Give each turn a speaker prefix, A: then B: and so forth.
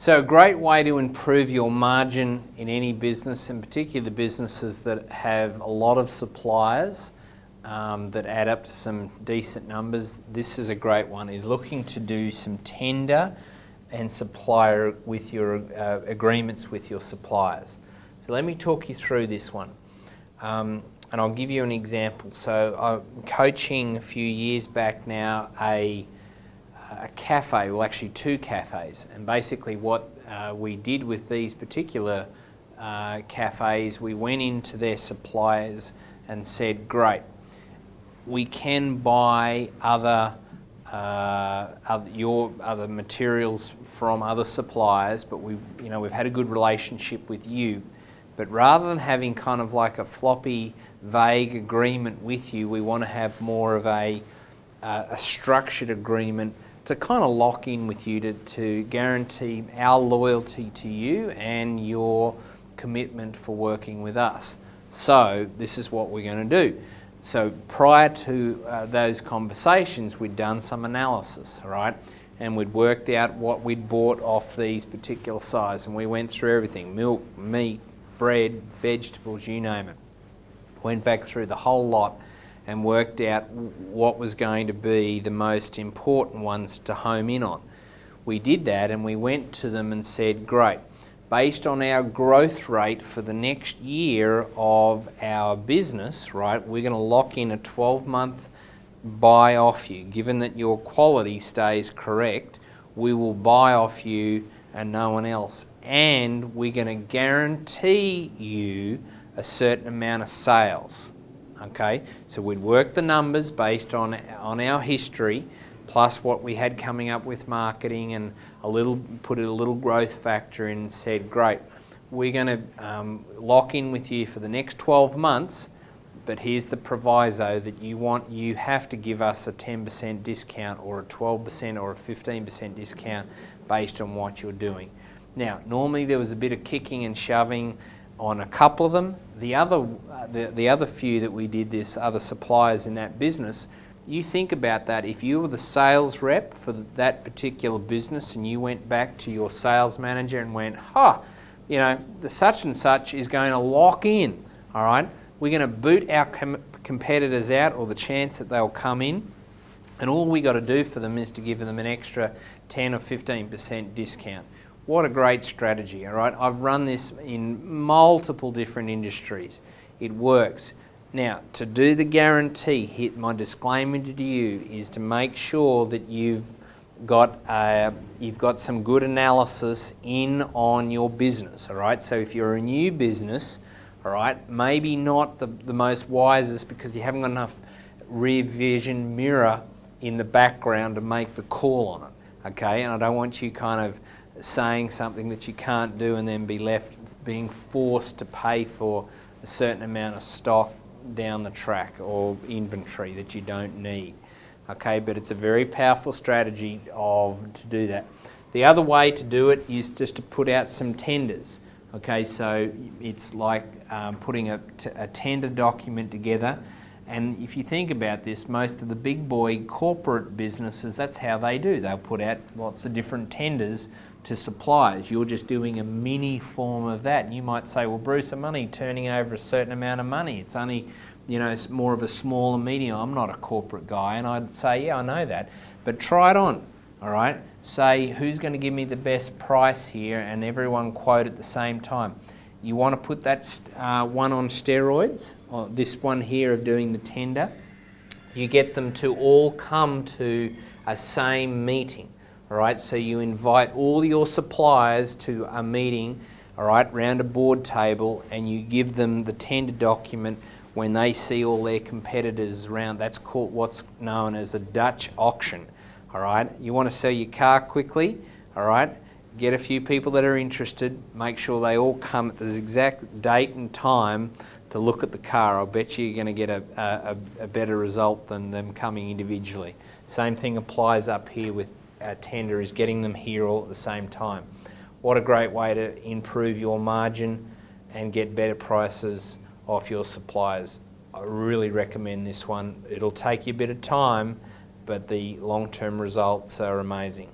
A: So a great way to improve your margin in any business, in particular businesses that have a lot of suppliers that add up to some decent numbers, this is a great one, is looking to do some tender and supplier with your agreements with your suppliers. So let me talk you through this one. And I'll give you an example. So I'm coaching a few years back now a cafe, well actually two cafes, and basically what we did with these particular cafes, we went into their suppliers and said, great, we can buy other materials from other suppliers, but we've had a good relationship with you. But rather than having kind of like a floppy, vague agreement with you, we want to have more of a structured agreement to kind of lock in with you to guarantee our loyalty to you and your commitment for working with us. So this is what we're going to do. So prior to those conversations, we'd done some analysis, all right? And we'd worked out what we'd bought off these particular size, and we went through everything: milk, meat, bread, vegetables, you name it. Went back through the whole lot and worked out what was going to be the most important ones to home in on. We did that and we went to them and said, great, based on our growth rate for the next year of our business, right, we're going to lock in a 12-month buy off you. Given that your quality stays correct, we will buy off you and no one else. And we're going to guarantee you a certain amount of sales. Okay, so we'd work the numbers based on our history, plus what we had coming up with marketing, and put a little growth factor in, and said, great, we're going to lock in with you for the next 12 months, but here's the proviso that you have to give us a 10% discount or a 12% or a 15% discount based on what you're doing. Now, normally there was a bit of kicking and shoving on a couple of them. The other few that we did this, other suppliers in that business, you think about that. If you were the sales rep for that particular business and you went back to your sales manager and went, the such and such is going to lock in, all right? We're going to boot our competitors out, or the chance that they'll come in, and all we got to do for them is to give them an extra 10 or 15% discount. What a great strategy, all right? I've run this in multiple different industries. It works. Now, to do the guarantee, my disclaimer to you is to make sure that you've got some good analysis in on your business, all right? So if you're a new business, all right, maybe not the most wisest, because you haven't got enough rear vision mirror in the background to make the call on it, okay? And I don't want you kind of saying something that you can't do and then be left being forced to pay for a certain amount of stock down the track or inventory that you don't need. Okay, but it's a very powerful strategy to do that. The other way to do it is just to put out some tenders. Okay, so it's like putting a tender document together. And if you think about this, most of the big boy corporate businesses, that's how they do. They'll put out lots of different tenders to suppliers. You're just doing a mini form of that. And you might say, well, Bruce, I'm only turning over a certain amount of money. It's only, it's more of a small and medium. I'm not a corporate guy. And I'd say, yeah, I know that. But try it on, all right? Say, who's going to give me the best price here? And everyone quote at the same time. You want to put that one on steroids, this one here of doing the tender. You get them to all come to a same meeting, all right? So you invite all your suppliers to a meeting, all right, round a board table, and you give them the tender document when they see all their competitors around. That's called what's known as a Dutch auction, all right? You want to sell your car quickly, all right? Get a few people that are interested, make sure they all come at the exact date and time to look at the car. I'll bet you're going to get a better result than them coming individually. Same thing applies up here with tender, is getting them here all at the same time. What a great way to improve your margin and get better prices off your suppliers. I really recommend this one. It'll take you a bit of time, but the long-term results are amazing.